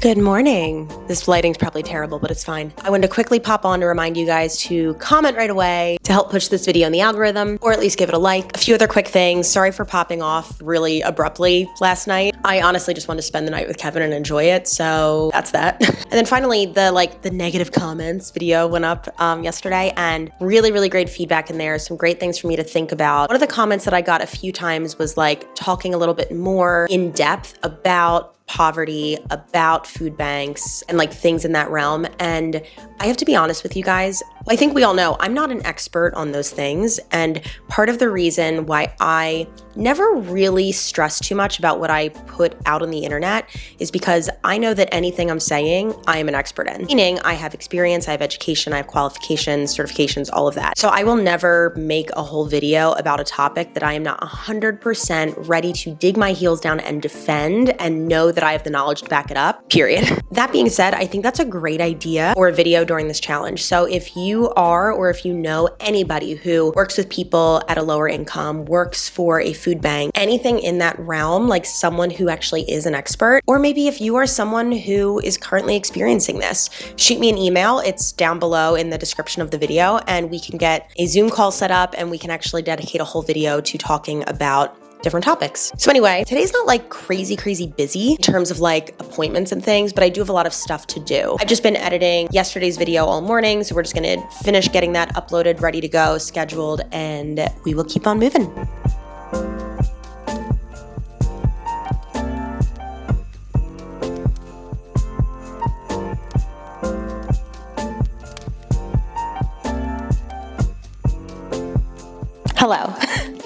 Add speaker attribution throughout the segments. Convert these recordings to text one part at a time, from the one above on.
Speaker 1: Good morning. This lighting's probably terrible, but it's fine. I wanted to quickly pop on to remind you guys to comment right away to help push this video in the algorithm, or at least give it a like. A few other quick things. Sorry for popping off really abruptly last night. I honestly just wanted to spend the night with Kevin and enjoy it, so that's that. And then finally, the negative comments video went up yesterday, and really great feedback in there. Some great things for me to think about. One of the comments that I got a few times was like talking a little bit more in depth about poverty, about food banks, and like things in that realm. And I have to be honest with you guys, I think we all know I'm not an expert on those things. And part of the reason why I never really stress too much about what I put out on the internet is because I know that anything I'm saying, I am an expert in. Meaning I have experience, I have education, I have qualifications, certifications, all of that. So I will never make a whole video about a topic that I am not 100% ready to dig my heels down and defend and know that I have the knowledge to back it up, period. That being said, I think that's a great idea for a video during this challenge. So if you are, or if you know anybody who works with people at a lower income, works for a food bank, anything in that realm, like someone who actually is an expert, or maybe if you are someone who is currently experiencing this, shoot me an email. It's down below in the description of the video, and we can get a Zoom call set up and we can actually dedicate a whole video to talking about different topics. So anyway, today's not like crazy busy in terms of like appointments and things, but I do have a lot of stuff to do. I've just been editing yesterday's video all morning, so we're just gonna finish getting that uploaded, ready to go, scheduled, and we will keep on moving. Hello.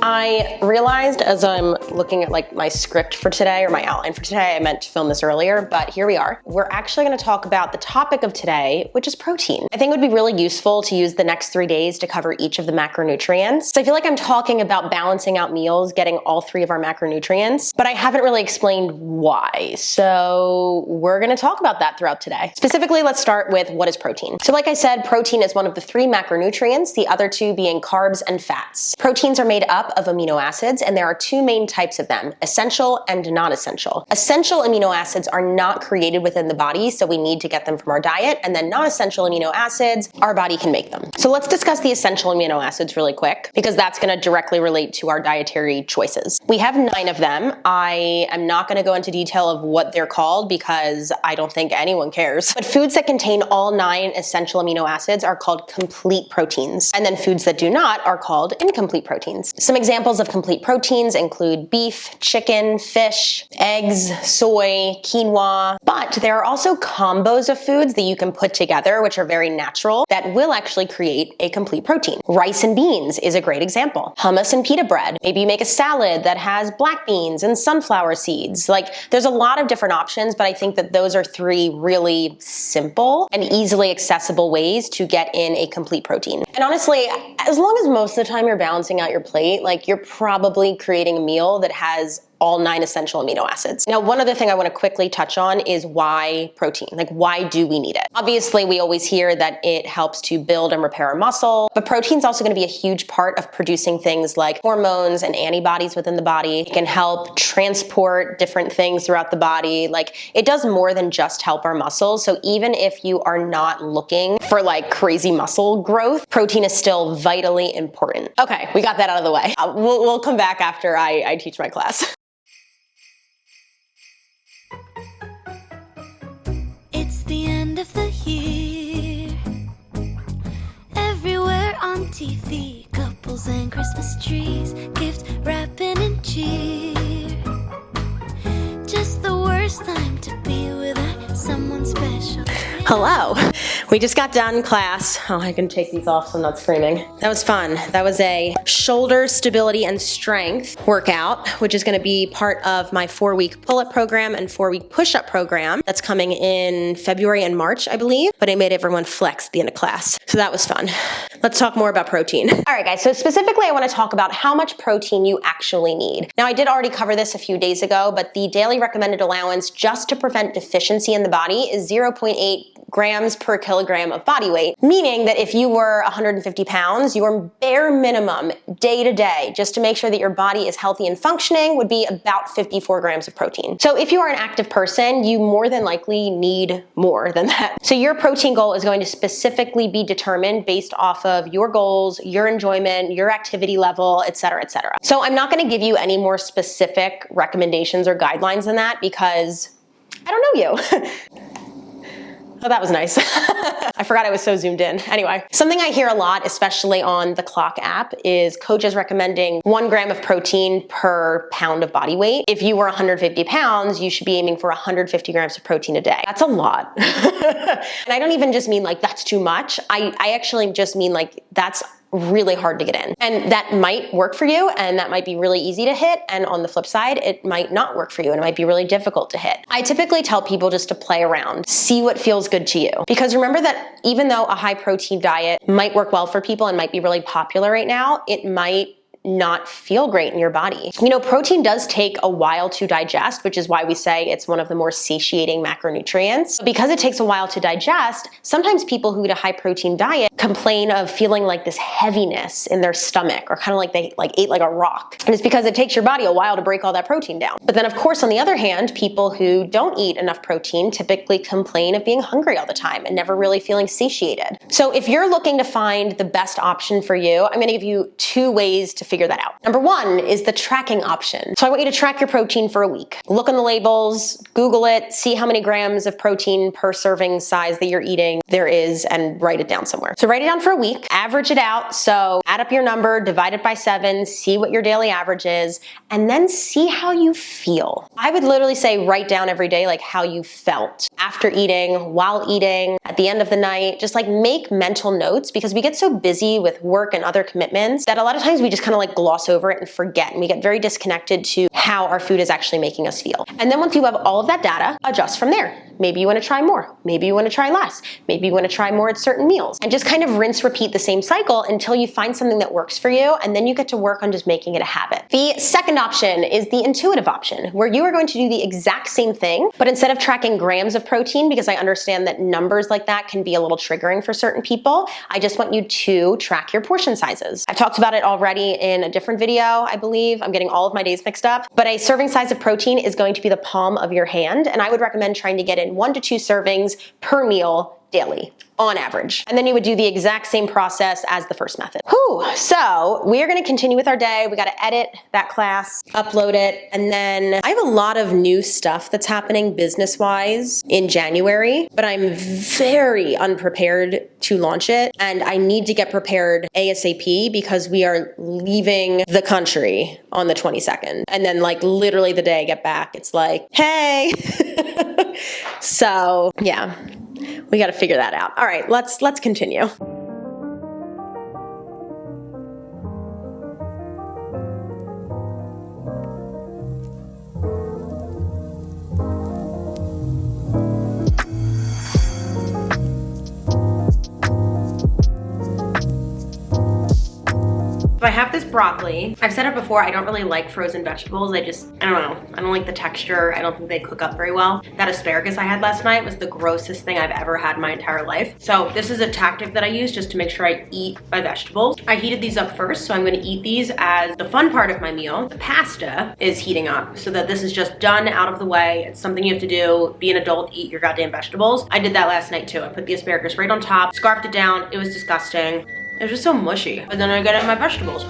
Speaker 1: I realized as I'm looking at like my script for today, or my outline for today, I meant to film this earlier, but here we are. We're actually gonna talk about the topic of today, which is protein. I think it would be really useful to use the next 3 days to cover each of the macronutrients. So I feel like I'm talking about balancing out meals, getting all 3 of our macronutrients, but I haven't really explained why. So we're gonna talk about that throughout today. Specifically, let's start with what is protein. So like I said, protein is one of the 3 macronutrients, the other 2 being carbs and fats. Proteins are made up of amino acids, and there are 2 main types of them, essential and non-essential. Essential amino acids are not created within the body, so we need to get them from our diet, and then non-essential amino acids, our body can make them. So let's discuss the essential amino acids really quick, because that's gonna directly relate to our dietary choices. We have 9 of them. I am not gonna go into detail of what they're called because I don't think anyone cares. But foods that contain all 9 essential amino acids are called complete proteins, and then foods that do not are called incomplete proteins. Some examples of complete proteins include beef, chicken, fish, eggs, soy, quinoa, but there are also combos of foods that you can put together which are very natural that will actually create a complete protein. Rice and beans is a great example. Hummus and pita bread. Maybe you make a salad that has black beans and sunflower seeds. Like, there's a lot of different options, but I think that those are 3 really simple and easily accessible ways to get in a complete protein. And honestly, as long as most of the time you're balancing out your plate, like you're probably creating a meal that has all 9 essential amino acids. Now, one other thing I want to quickly touch on is why protein? Like, why do we need it? Obviously, we always hear that it helps to build and repair our muscle, but protein's also going to be a huge part of producing things like hormones and antibodies within the body. It can help transport different things throughout the body. Like, it does more than just help our muscles. So even if you are not looking for like crazy muscle growth, protein is still vitally important. Okay, we got that out of the way. We'll come back after I teach my class.
Speaker 2: It's the end of the year. Everywhere on TV, couples and Christmas trees, gift wrapping and cheer. Just the worst time to be without someone special.
Speaker 1: Hello. We just got done class. Oh, I can take these off so I'm not screaming. That was fun. That was a shoulder stability and strength workout, which is going to be part of my 4-week pull-up program and 4-week push-up program that's coming in February and March, I believe, but it made everyone flex at the end of class. So that was fun. Let's talk more about protein. All right, guys, so specifically I want to talk about how much protein you actually need. Now, I did already cover this a few days ago, but the daily recommended allowance just to prevent deficiency in the body is 0.8 grams per kilogram kilogram of body weight, meaning that if you were 150 pounds, your bare minimum day to day, just to make sure that your body is healthy and functioning, would be about 54 grams of protein. So if you are an active person, you more than likely need more than that. So your protein goal is going to specifically be determined based off of your goals, your enjoyment, your activity level, et cetera, et cetera. So I'm not going to give you any more specific recommendations or guidelines than that because I don't know you. Oh, that was nice. I forgot I was so zoomed in. Anyway, something I hear a lot, especially on the Clock app, is coaches recommending 1 gram of protein per pound of body weight. If you were 150 pounds, you should be aiming for 150 grams of protein a day. That's a lot. And I don't even just mean like that's too much. I actually just mean like that's really hard to get in. And that might work for you and that might be really easy to hit. And on the flip side, it might not work for you and it might be really difficult to hit. I typically tell people just to play around, see what feels good to you. Because remember that even though a high protein diet might work well for people and might be really popular right now, it might not feel great in your body. You know, protein does take a while to digest, which is why we say it's one of the more satiating macronutrients. Because it takes a while to digest, sometimes people who eat a high protein diet complain of feeling like this heaviness in their stomach or kind of like they ate like a rock. And it's because it takes your body a while to break all that protein down. But then of course, on the other hand, people who don't eat enough protein typically complain of being hungry all the time and never really feeling satiated. So if you're looking to find the best option for you, I'm gonna give you 2 ways to figure that out. Number 1 is the tracking option. So I want you to track your protein for a week. Look on the labels, Google it, see how many grams of protein per serving size that you're eating there is, and write it down somewhere. So write it down for a week, average it out. So add up your number, divide it by 7, see what your daily average is, and then see how you feel. I would literally say write down every day like how you felt after eating, while eating, at the end of the night. Just like make mental notes because we get so busy with work and other commitments that a lot of times we just kind of like gloss over it and forget, and we get very disconnected to how our food is actually making us feel. And then once you have all of that data, adjust from there. Maybe you want to try more. Maybe you want to try less. Maybe you want to try more at certain meals. And just kind of rinse, repeat the same cycle until you find something that works for you, and then you get to work on just making it a habit. The second option is the intuitive option, where you are going to do the exact same thing, but instead of tracking grams of protein, because I understand that numbers like that can be a little triggering for certain people, I just want you to track your portion sizes. I've talked about it already in a different video, I believe. I'm getting all of my days mixed up, but a serving size of protein is going to be the palm of your hand, and I would recommend trying to get in 1 to 2 servings per meal daily on average. And then you would do the exact same process as the first method. Whew. So we are going to continue with our day. We got to edit that class, upload it. And then I have a lot of new stuff that's happening business-wise in January, but I'm very unprepared to launch it. And I need to get prepared ASAP because we are leaving the country on the 22nd. And then like literally the day I get back, it's like, hey. So yeah, we got to figure that out. All right, let's continue. So I have this broccoli. I've said it before, I don't really like frozen vegetables. I don't know. I don't like the texture. I don't think they cook up very well. That asparagus I had last night was the grossest thing I've ever had in my entire life. So this is a tactic that I use just to make sure I eat my vegetables. I heated these up first, so I'm gonna eat these as the fun part of my meal. The pasta is heating up so that this is just done out of the way. It's something you have to do. Be an adult, eat your goddamn vegetables. I did that last night too. I put the asparagus right on top, scarfed it down. It was disgusting. It was just so mushy. And then I got in my vegetables.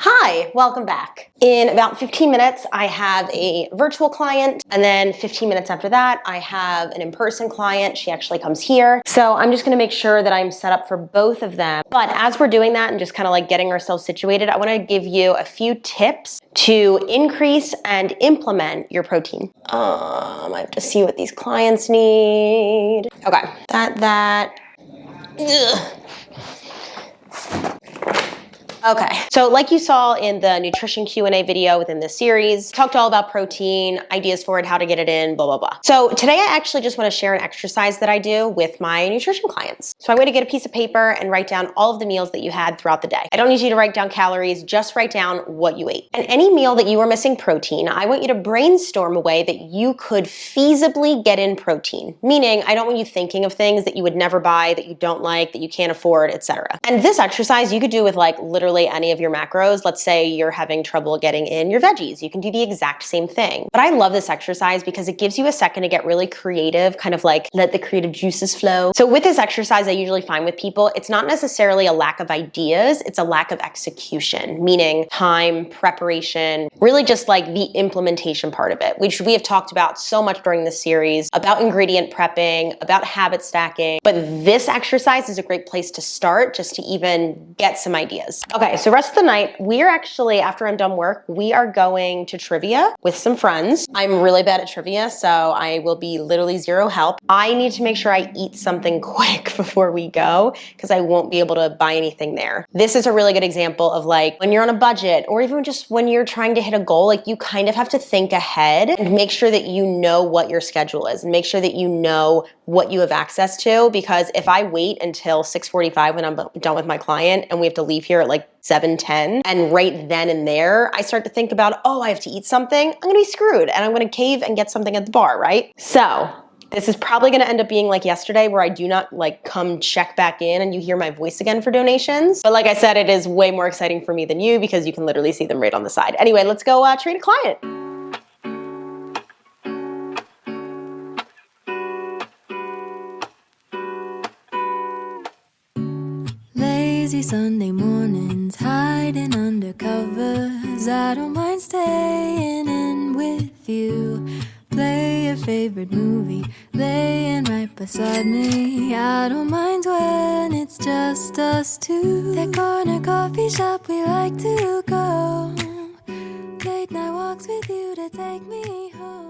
Speaker 1: Hi, welcome back. In about 15 minutes, I have a virtual client, and then 15 minutes after that, I have an in-person client. She actually comes here. So I'm just gonna make sure that I'm set up for both of them. But as we're doing that and just kind of like getting ourselves situated, I wanna give you a few tips to increase and implement your protein. I have to see what these clients need. Okay, that. Ugh. Okay, so like you saw in the nutrition Q&A video within this series, talked all about protein, ideas for it, how to get it in, blah, blah, blah. So today I actually just want to share an exercise that I do with my nutrition clients. So I want to get a piece of paper and write down all of the meals that you had throughout the day. I don't need you to write down calories, just write down what you ate. And any meal that you are missing protein, I want you to brainstorm a way that you could feasibly get in protein. Meaning, I don't want you thinking of things that you would never buy, that you don't like, that you can't afford, etc. And this exercise you could do with like literally any of your macros. Let's say you're having trouble getting in your veggies. You can do the exact same thing. But I love this exercise because it gives you a second to get really creative, kind of like let the creative juices flow. So with this exercise, I usually find with people, it's not necessarily a lack of ideas, it's a lack of execution, meaning time, preparation, really just like the implementation part of it, which we have talked about so much during this series, about ingredient prepping, about habit stacking. But this exercise is a great place to start just to even get some ideas. Okay, so rest of the night, we're actually, after I'm done work, we are going to trivia with some friends. I'm really bad at trivia, so I will be literally zero help. I need to make sure I eat something quick before we go because I won't be able to buy anything there. This is a really good example of like when you're on a budget or even just when you're trying to hit a goal, like you kind of have to think ahead and make sure that you know what your schedule is and make sure that you know what you have access to, because if I wait until 6:45 when I'm done with my client and we have to leave here at like 7:10, and right then and there, I start to think about, oh, I have to eat something, I'm gonna be screwed and I'm gonna cave and get something at the bar, right? So this is probably gonna end up being like yesterday where I do not like come check back in and you hear my voice again for donations. But like I said, it is way more exciting for me than you because you can literally see them right on the side. Anyway, let's go train a client.
Speaker 2: Lazy Sunday mornings, hiding under covers. I don't mind staying in with you. Play your favorite movie, laying right beside me. I don't mind when it's just us two. That corner coffee shop we like to go. Late night walks with you to take me home.